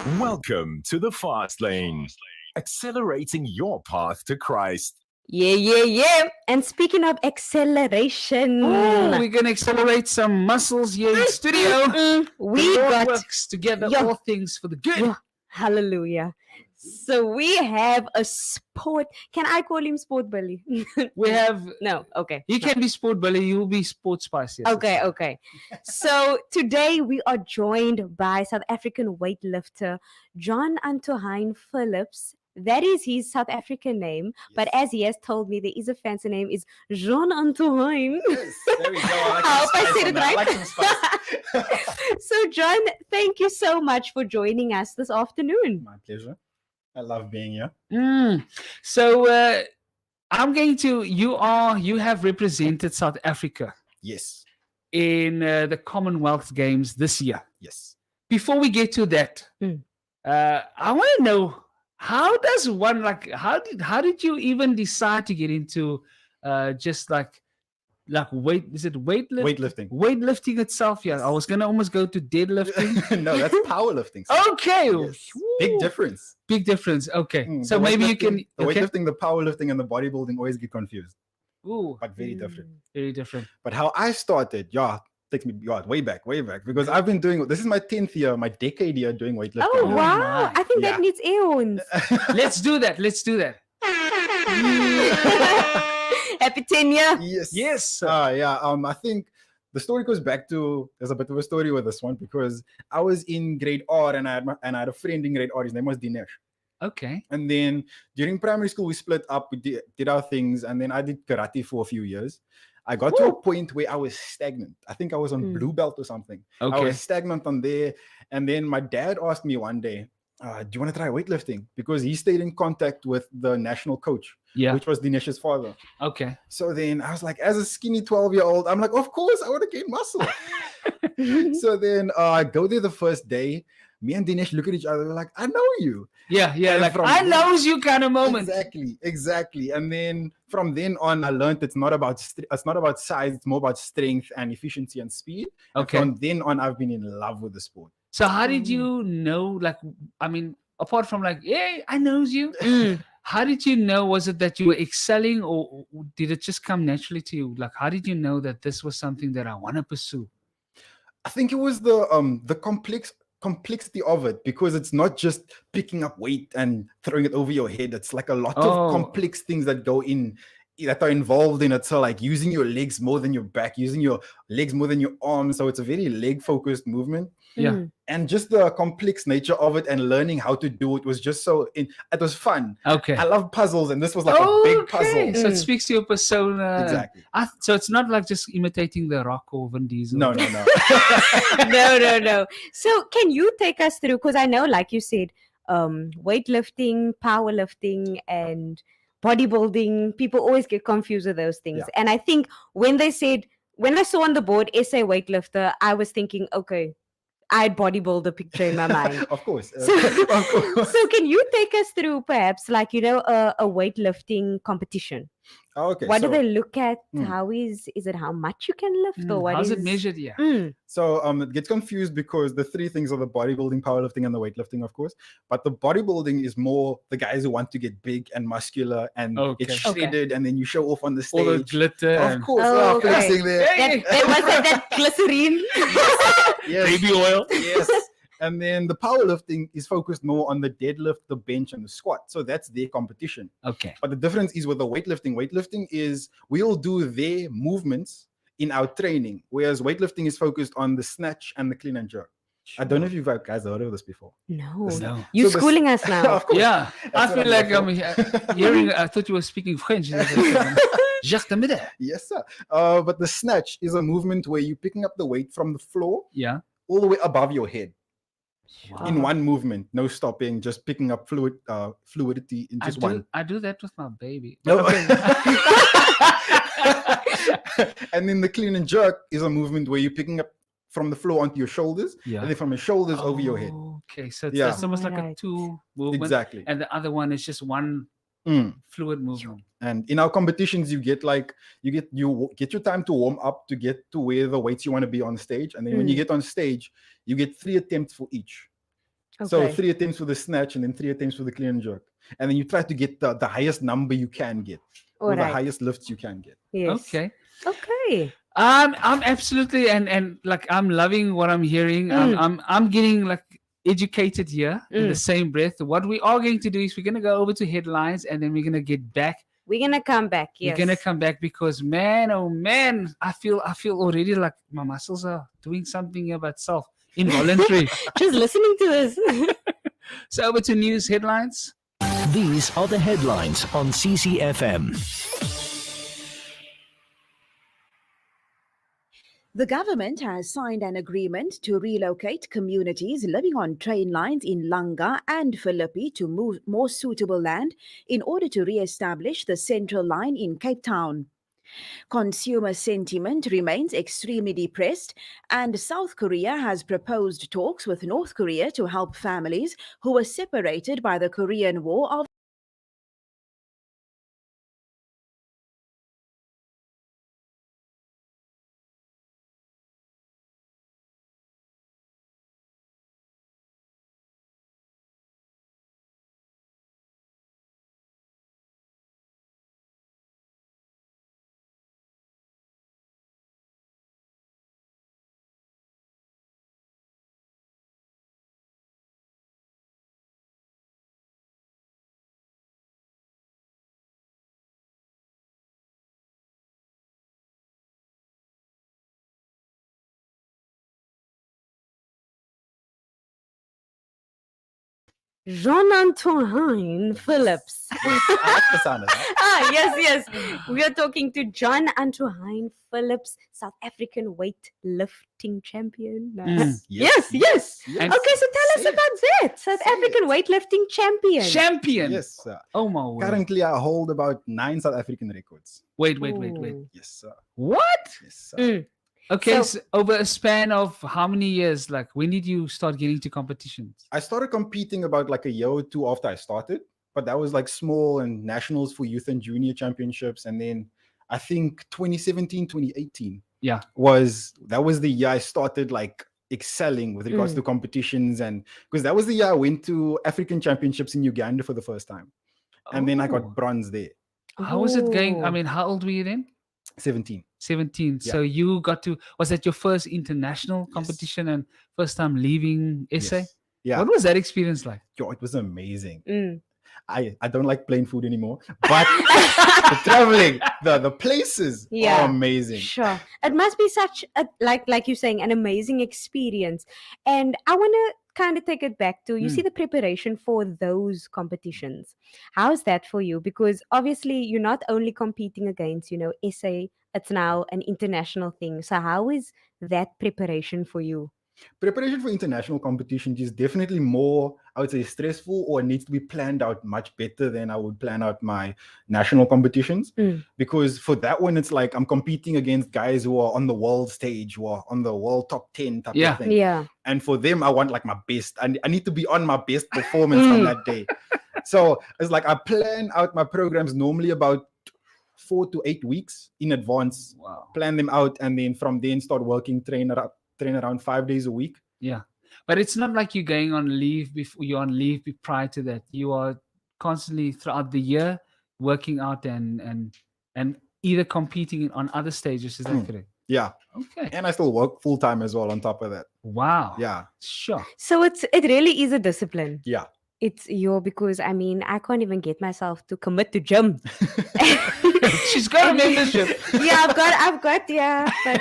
Welcome to the Fast Lane, accelerating your path to Christ. Yeah. And speaking of acceleration, Oh, we're going to accelerate some muscles here in studio. we the Lord got works together Yeah. all things for the good. Yeah. Hallelujah. So we have a sport. Can I call him Sport Bully? We have. No. Okay. You can be Sport Bully, you'll be Sports Spice. Yes, Okay. So today we are joined by South African weightlifter Jon-Antohein Phillips. That is his South African name, but as he has told me, there is a fancy name is Jon-Antohein. Yes, there we go. I hope I said it right. I like some spice. So, John, thank you so much for joining us this afternoon. My pleasure. I love being here. So I'm going to. You have represented South Africa Yes. in the Commonwealth Games this year. Yes. Before we get to that, I want to know, how does one, like, how did you even decide to get into just like Weightlifting. weightlifting itself? Yeah, I was gonna almost go to deadlifting. No, that's powerlifting. Okay. Yes. Big difference. Big difference. Okay. The So maybe you weightlifting- can. The Okay. weightlifting, the powerlifting, and the bodybuilding always get confused, Ooh, but very different. very different. But how I started, takes me way back, because I've been doing. This is my 10th year, my decade year doing weightlifting. Oh, Oh wow. my. I think Yeah. that needs aeons. Let's do that. Happy 10 year. Yes. I think the story goes back to, there's a bit of a story with this one, because I was in grade R and I had a friend in grade R. His name was Dinesh. Okay. And then during primary school, we split up, we did our things, and then I did karate for a few years. I got to a point where I was stagnant. I think I was on blue belt or something. I Okay. was stagnant on there. And then my dad asked me one day, do you want to try weightlifting? Because he stayed in contact with the national coach, Yeah. which was Dinesh's father. Okay. So then I was like, as a skinny 12-year-old, I'm like, of course, I want to gain muscle. So then I go there the first day. Me and Dinesh look at each other. We're like, I know you. Yeah. And Like, from I there- knows you kind of moment. Exactly. And then from then on, I learned it's not about size. It's more about strength and efficiency and speed. And Okay. from then on, I've been in love with the sport. So how did you know? Like, I mean, apart from like, yeah, I knows you. How did you know? Was it that you were excelling, or did it just come naturally to you? Like, how did you know that this was something that I want to pursue? I think it was the complexity of it, because it's not just picking up weight and throwing it over your head. It's like a lot Oh. of complex things that go in, that are involved in it. So like using your legs more than your back, using your legs more than your arms. So it's a very leg focused movement. Yeah. And just the complex nature of it and learning how to do it was just it was fun. Okay. I love puzzles, and this was like a big puzzle. So it speaks to your persona. Exactly. So it's not like just imitating The Rock or Vin Diesel. No. No. So can you take us through, because I know, like you said, weightlifting, powerlifting, and bodybuilding, people always get confused with those things. Yeah. And I think when I saw on the board SA weightlifter, I was thinking, okay, I had bodybuilder picture in my mind. Of course. So, Of course. so can you take us through perhaps like, a weightlifting competition? Okay. What do so- they look at? Mm. How is it how much you can lift, or what How's is it measured? Yeah. So it gets confused because the three things are the bodybuilding, powerlifting, and the weightlifting, of course. But the bodybuilding is more the guys who want to get big and muscular and Okay. get shredded, and then you show off on the stage. All the glitter. Of and course, Oh, okay. flexing there. That was that glycerine. Yes. baby oil. Yes. And then the powerlifting is focused more on the deadlift, the bench, and the squat. So that's their competition. Okay. But the difference is with the weightlifting. Weightlifting is we'll do their movements in our training, whereas weightlifting is focused on the snatch and the clean and jerk. I don't know if you guys heard of this before. No. No. You're So the- schooling us now. Of course. Yeah. I That's feel what like I'm I'm here hearing. I thought you were speaking French. Jacques de middag. Yes, sir. But the snatch is a movement where you're picking up the weight from the floor Yeah. all the way above your head Wow. in one movement, no stopping, just picking up fluidity in just one. I do that with my baby. No. Okay. And then the clean and jerk is a movement where you're picking up from the floor onto your shoulders, Yeah. and then from your shoulders over your head. Okay, so it's, Yeah. it's almost like a Right. two movement, Exactly. and the other one is just one Mm. fluid movement. And in our competitions, you get your time to warm up to get to where the weights you want to be on stage, and then when you get on stage, you get 3 attempts for each. So Okay. 3 attempts for the snatch and then 3 attempts for the clean and jerk. And then you try to get the highest number you can get, All or the right. highest lifts you can get. Yes. Okay. Okay. I'm absolutely and like I'm loving what I'm hearing. I'm getting like educated here in the same breath. What we are going to do is we're gonna go over to headlines and then we're gonna get back. We're gonna come back. Yes. We're gonna come back because man, oh man, I feel already like my muscles are doing something here by itself. Involuntary. Just listening to this. So over to news headlines. These are the headlines on CCFM. The government has signed an agreement to relocate communities living on train lines in Langa and Philippi to move more suitable land in order to re-establish the Central Line in Cape Town. Consumer sentiment remains extremely depressed, and South Korea has proposed talks with North Korea to help families who were separated by the Korean War of Jon-Antohein Phillips. I like the sound of that. Yes. We are talking to Jon-Antohein Phillips, South African weightlifting champion. Yes. And- Okay, so tell us Say it. about that. South Say African weightlifting champion. Champion. Yes, sir. Oh my word. Currently, I hold about 9 South African records. Wait. Ooh. Yes, sir. What? Yes, sir. Mm. Okay, So- so over a span of how many years? Like when did you start getting to competitions? I started competing about like a year or two after I started, but that was like small and nationals for youth and junior championships. And then I think 2017, 2018 Yeah. was the year I started like excelling with regards to competitions. And because that was the year I went to African championships in Uganda for the first time. And then I Oh. got bronze there, How was it going? I Oh. mean, how old were you then? 17. 17. Yeah. So you got to, was that your first international competition and first time leaving SA? Yes. Yeah. What was that experience like? Yo, it was amazing. Mm. I don't like plain food anymore, but the traveling, the places Yeah. are amazing. Sure. It must be such a like you're saying, an amazing experience. And I want to kind of take it back to you see the preparation for those competitions. How's that for you? Because obviously you're not only competing against, SA, it's now an international thing. So how is that preparation for you? Preparation for international competition is definitely more, I would say, stressful, or needs to be planned out much better than I would plan out my national competitions. Because for that one, it's like I'm competing against guys who are on the world stage, who are on the world top 10 type of thing. Yeah. And for them, I want like my best. I need to be on my best performance on that day. So it's like I plan out my programs normally about 4 to 8 weeks in advance. Wow. Plan them out, and then from then start working, train around 5 days a week. Yeah. But it's not like you're going on leave before you're on leave prior to that. You are constantly throughout the year working out and either competing on other stages. Is that correct? Yeah. Okay. And I still work full time as well on top of that. Wow. Yeah. Sure. So it really is a discipline. Yeah. It's because I mean I can't even get myself to commit to gym. She's got a membership. Yeah, I've got but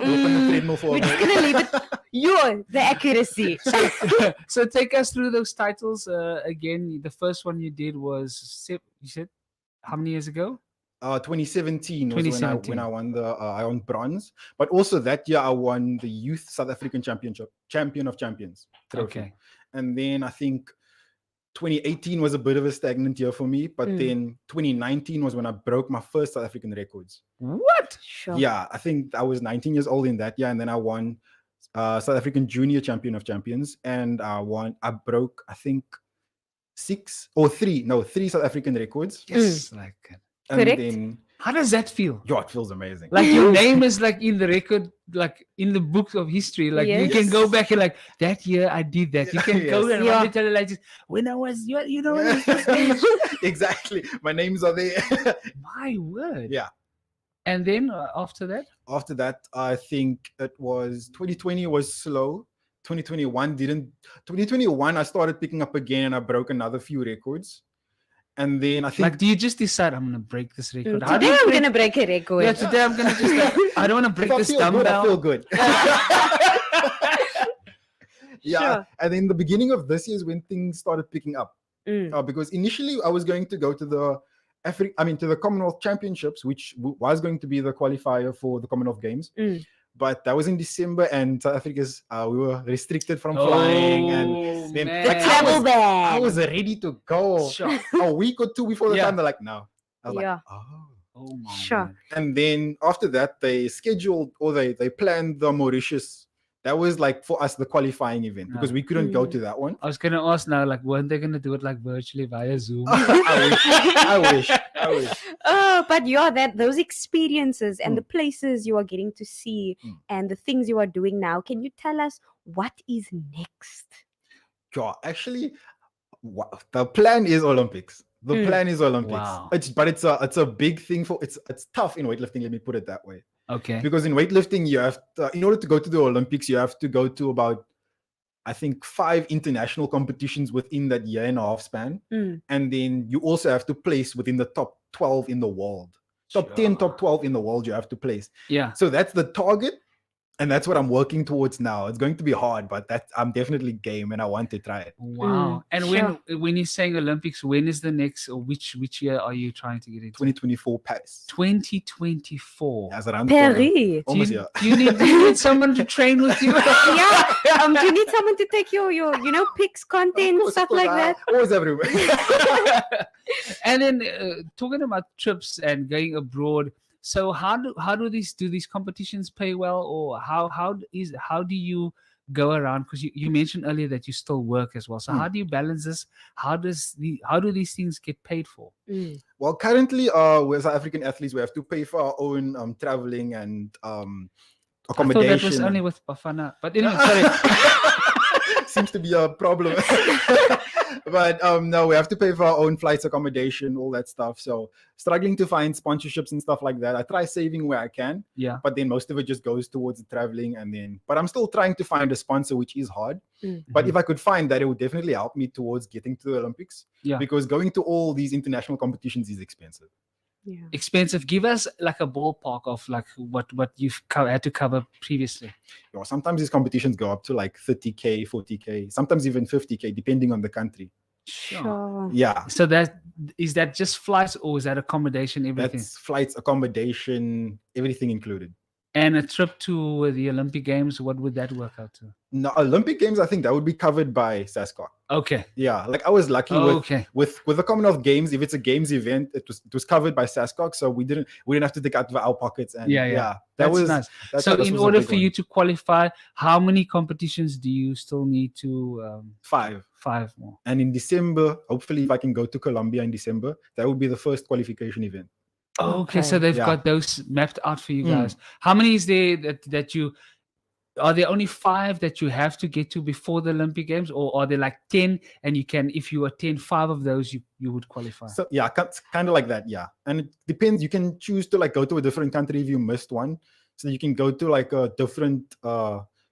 Open the treadmill for we're a just bit. gonna leave it. The accuracy. So take us through those titles again. The first one you did was you said how many years ago? 2017 was when 2017. I won I won bronze, but also that year I won the Youth South African Championship, Champion of Champions trophy. Okay. And then I think 2018 was a bit of a stagnant year for me, but then 2019 was when I broke my first South African records. What? Sure. Yeah, I think I was 19 years old in that year, and then I won South African Junior Champion of Champions, and I broke, I think, three South African records. Yes. Like And Correct. then How does that feel? Yo, it feels amazing. Like your name is like in the record, like in the books of history. Like you can go Yes. back and like that year I did that. You can go Yes. and Yeah. tell like this, when I was you know when I was first age. Exactly. My names are there. My word. Yeah. And then after that, After that, I think it was 2020 was slow. 2021 didn't. 2021 I started picking up again and I broke another few records. And then I think like, do you just decide I'm gonna break this record? How do Today you I'm break- gonna break a record. Yeah, today I'm gonna just like, I don't want to break if I this feel good, I feel dumbbell. good. Yeah. Sure. And in the beginning of this year is when things started picking up. Because initially I was going to go to the to the Commonwealth Championships, which was going to be the qualifier for the Commonwealth Games. But that was in December, and South Africa's we were restricted from flying, and then man. The travel I ban. was ready to go Sure. a week or two before the Yeah. time. They're like, no. I was Yeah. like, oh. Oh my Sure. God. And then after that, they scheduled or they planned the Mauritius. That was like for us the qualifying event because we couldn't go to that one. I was gonna ask now, like, weren't they gonna do it like virtually via Zoom? I wish. Oh, but those experiences and the places you are getting to see and the things you are doing now. Can you tell us what is next? Yeah, actually, the plan is Olympics. The plan is Olympics. Wow. It's a big thing it's tough in weightlifting. Let me put it that way. Okay. Because in weightlifting, you have to, in order to go to the Olympics, you have to go to about, I think, 5 international competitions within that year and a half span. And then you also have to place within the top 12 in the world. Top 10, top 12 in the world, you have to place. Yeah. So that's the target. And that's what I'm working towards now. It's going to be hard, but I'm definitely game and I want to try it. Wow. And sure. when you're saying Olympics, when is the next, or which year are you trying to get into? 2024 Paris. 2024. As around Paris. almost Do here. you need someone to train with you? Yeah. Do you need someone to take your pics, content, stuff like that? Always everywhere. And then talking about trips and going abroad. So how do these competitions pay well, or how do you go around? Because you mentioned earlier that you still work as well. So how do you balance this? How do these things get paid for? Well, currently, we're South African athletes. We have to pay for our own traveling and accommodation. I thought that was only with Bafana, but anyway, sorry. Seems to be a problem. But no, we have to pay for our own flights, accommodation, all that stuff. So struggling to find sponsorships and stuff like that. I try saving where I can, Yeah. but then most of it just goes towards the traveling. But I'm still trying to find a sponsor, which is hard. But if I could find that, it would definitely help me towards getting to the Olympics. Yeah. Because going to all these international competitions is expensive. Yeah. Expensive. Give us like a ballpark of like what you've had to cover previously. You know, sometimes these competitions go up to like 30K, 40K, sometimes even 50K, depending on the country. Sure. Yeah. So is that just flights, or is that accommodation, everything? That's flights, accommodation, everything included. And a trip to the Olympic Games, what would that work out to? No, Olympic Games, I think that would be covered by SASCOC. Okay. Yeah, like I was lucky with the Commonwealth Games. If it's a games event, it was covered by SASCOC, so we didn't have to take out of our pockets. And that That's was nice. that's So why this in was a order big for one. you to qualify, how many competitions do you still need to 5. 5 more? And in December, hopefully, if I can go to Colombia in December, that would be the first qualification event. Okay, so they've Yeah. got those mapped out for you guys. How many is there that you are there only 5 that you have to get to before the Olympic Games, or are there like 10 and you can, if you attend 5 of those, you would qualify? So yeah, kind of like that. Yeah, and it depends. You can choose to like go to a different country if you missed one, so you can go to like a different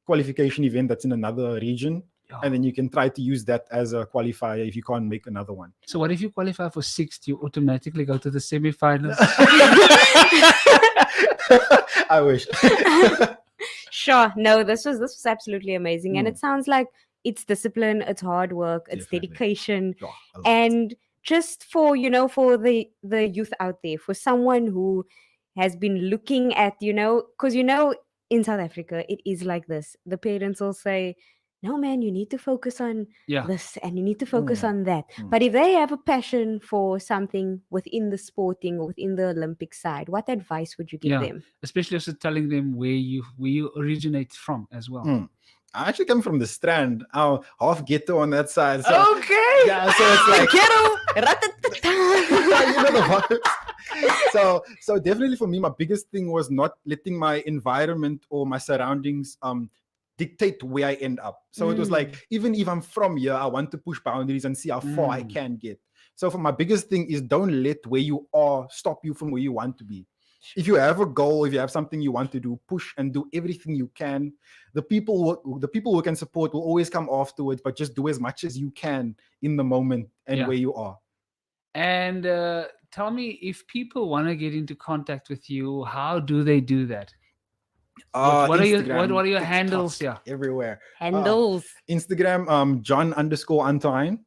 qualification event that's in another region. And then you can try to use that as a qualifier if you can't make another one. So what if you qualify for 6th? You automatically go to the semifinals. I wish. Sure. No, this was absolutely amazing. And it sounds like it's discipline, it's hard work, it's Definitely. dedication. Yeah, a lot. And just for for the youth out there, for someone who has been looking at, because in South Africa, it is like this. The parents will say, no, man, you need to focus on this and you need to focus on that. But if they have a passion for something within the sporting or within the Olympic side, what advice would you give them? Especially also telling them where you originate from as well. I actually come from the Strand, half ghetto on that side. So, Okay. yeah, so it's like Ghetto. you know the vibes. So definitely for me, my biggest thing was not letting my environment or my surroundings dictate where I end up. So it was like, even if I'm from here, I want to push boundaries and see how far I can get. So for my biggest thing is, don't let where you are stop you from where you want to be. If you have a goal, if you have something you want to do, push and do everything you can. The people who can support will always come afterwards, but just do as much as you can in the moment and where you are. And tell me, if people want to get into contact with you, how do they do that? What are your TikTok, handles? Yeah, everywhere. Handles. Instagram, Jon_Antohein.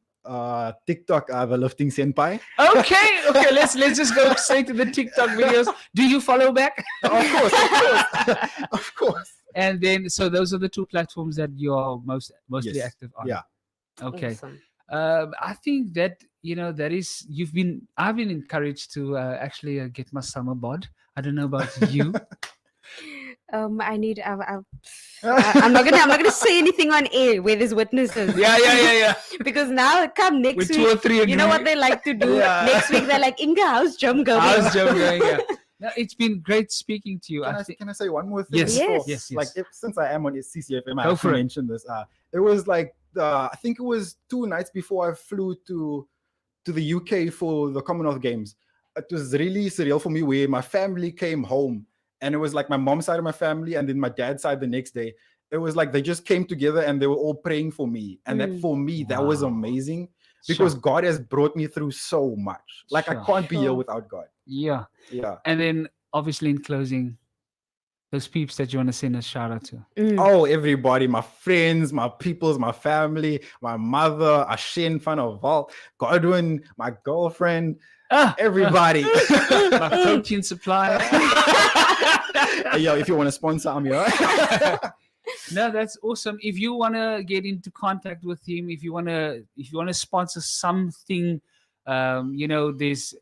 TikTok, the lifting senpai. Okay. Let's just go straight to the TikTok videos. Do you follow back? Of course, of course. And then, so those are the two platforms that you're mostly active on. Yeah. Okay. Awesome. I think that I've been encouraged to actually get my summer bod. I don't know about you. I'm not gonna say anything on air where there's witnesses. Yeah. Because now come next With week, 2 or 3 you know what they like to do? Yeah. Next week they're like, Inga, how's gym going? How's Joe going? Yeah. No, it's been great speaking to you. Can I say one more thing? Yes. Yes. Yes. Like, since I am on CCFM, I Go have for to it. mention this. It was like I think it was 2 nights before I flew to the UK for the Commonwealth Games. It was really surreal for me, where my family came home, and it was like my mom's side of my family and then my dad's side the next day. It was like they just came together and they were all praying for me. And that, for me, that was amazing, because God has brought me through so much. Like, I can't be here without God. Yeah. And then, obviously, in closing, those peeps that you want to send a shout out to. Oh, everybody, my friends, my peoples, my family, my mother, Ashen fan of Val, Godwin, my girlfriend, everybody. My protein supplier. Yo, if you want to sponsor, I'm here. No, that's awesome. If you want to get into contact with him, if you want to sponsor something, there's.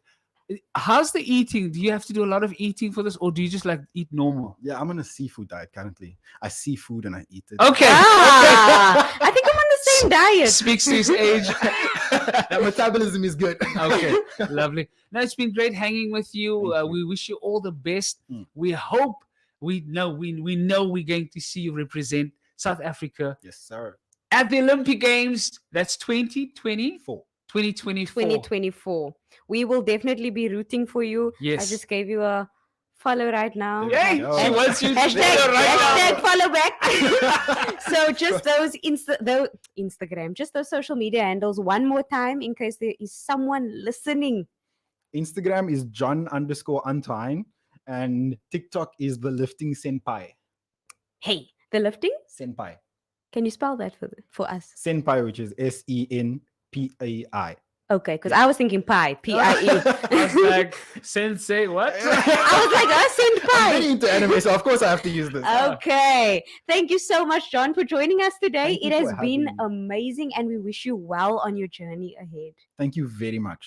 How's the eating? Do you have to do a lot of eating for this, or do you just like eat normal? Yeah, I'm on a seafood diet currently. I see food and I eat it. Okay. I think I'm on the same diet. Speaks to his age. That metabolism is good. Okay, lovely. No, it's been great hanging with you. We wish you all the best. We hope, we know we're going to see you represent South Africa. Yes, sir. At the Olympic Games. That's 2024. 2024. We will definitely be rooting for you. Yes. I just gave you a follow right now. Hey, she wants you to hashtag follow back. So just those Instagram, just those social media handles one more time, in case there is someone listening. Instagram is Jon_Antohein and TikTok is the lifting senpai. Hey, the lifting? Senpai. Can you spell that for us? Senpai, which is SENPAI. Okay, because I was thinking pie, PIE. I was like, sensei, what? I was like, I'm very senpai. into anime, so of course I have to use this. Okay. Thank you so much, John, for joining us today. Thank you It has for been having me. amazing, and we wish you well on your journey ahead. Thank you very much.